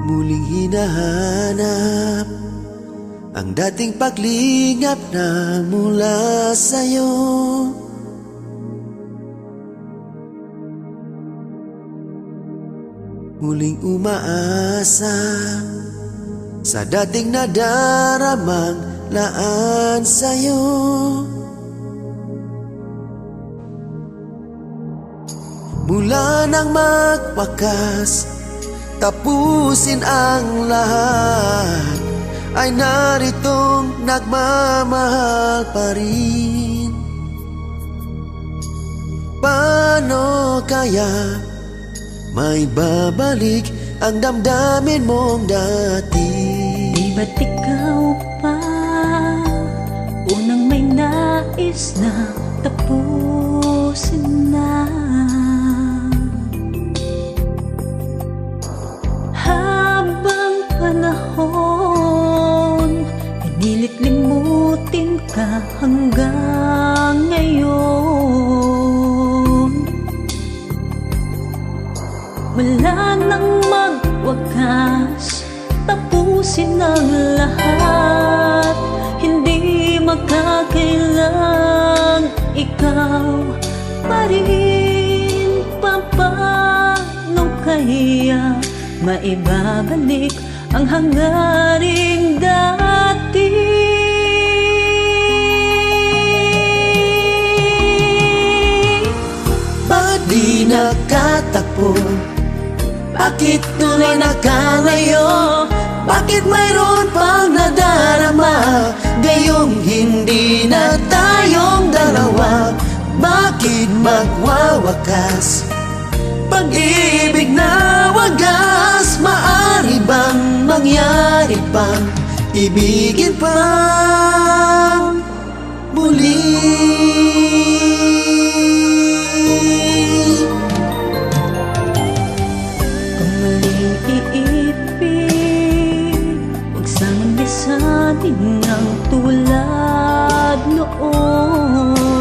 Muling hinahanap ang dating paglingap na mula sa'yo. Muling umaasa sa dating nadaramang laan sa'yo. Mula nang magwakas, tapusin ang lahat, ay naritong nagmamahal pa rin. Paano kaya may babalik ang damdamin mong dati? Di ba't ikaw pa unang may nais na tapusin na? Habang panahon, pinilit limutin ka hanggang ngayon. Wala nang magwakas, tapusin ang lahat. Hindi makakailang ikaw pa rin. Paano kaya maibabalik ang hangaring dati? Ba't di nakatakbo? Bakit tuloy nakalayo? Bakit mayroon pang nadarama? Gayong hindi na tayong dalawa. Bakit magwawakas? Pag-ibig na wagas, maaari bang mangyari pang ibigin pa muli? Lisanin ng tulad noon.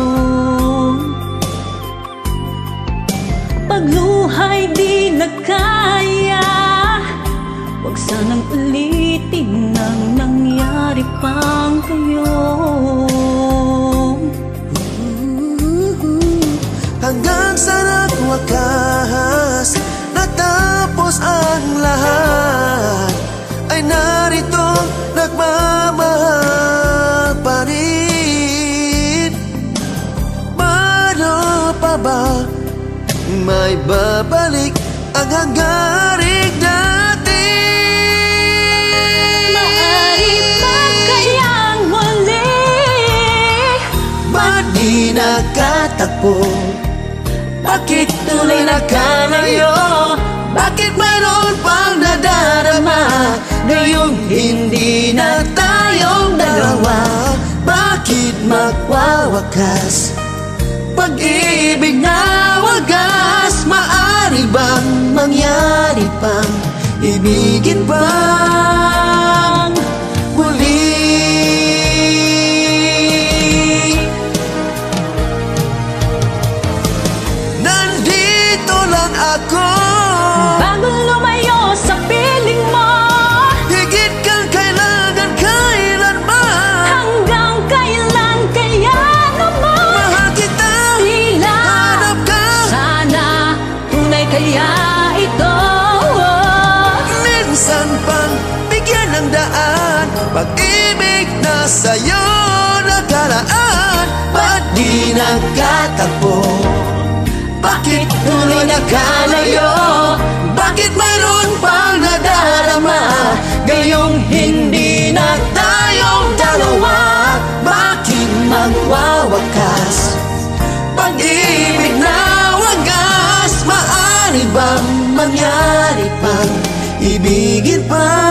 Pagluhay di na kaya, huwag sanang ulitin ang nangyari pang ngayon. Hanggang sa nagwakas, natapos ang lahat, ay narito nagmamahal pa rin. Paano pa ba may babalik ang hanggaring dati? Maaari pa kayang muli? Ba't di nakatakbo? Bakit tuloy nakalayo? Bakit mayroon pang nadarama? Ngayong hindi na tayong dalawa. Bakit magwawakas? Pag-ibig na wagas, maaari bang mangyari pang ibigin pang muli? Nandito lang ako bago lumayo sa piling mo. Higit kang kailangan kailanman. Hanggang kailan kaya naman? Mahal kita, Tila hanap ka. sana tunay kaya ito. Minsan pang bigyan ng daan, pag-ibig na sa'yo nakalaan. Ba't di nagkatagpo? Bakit tuloy nakalayo? Bakit mayroon pang nadarama? Gayong hindi na tayong dalawa. Bakit magwawakas? Pag-ibig na wagas, maaari bang mangyari pang ibigin pa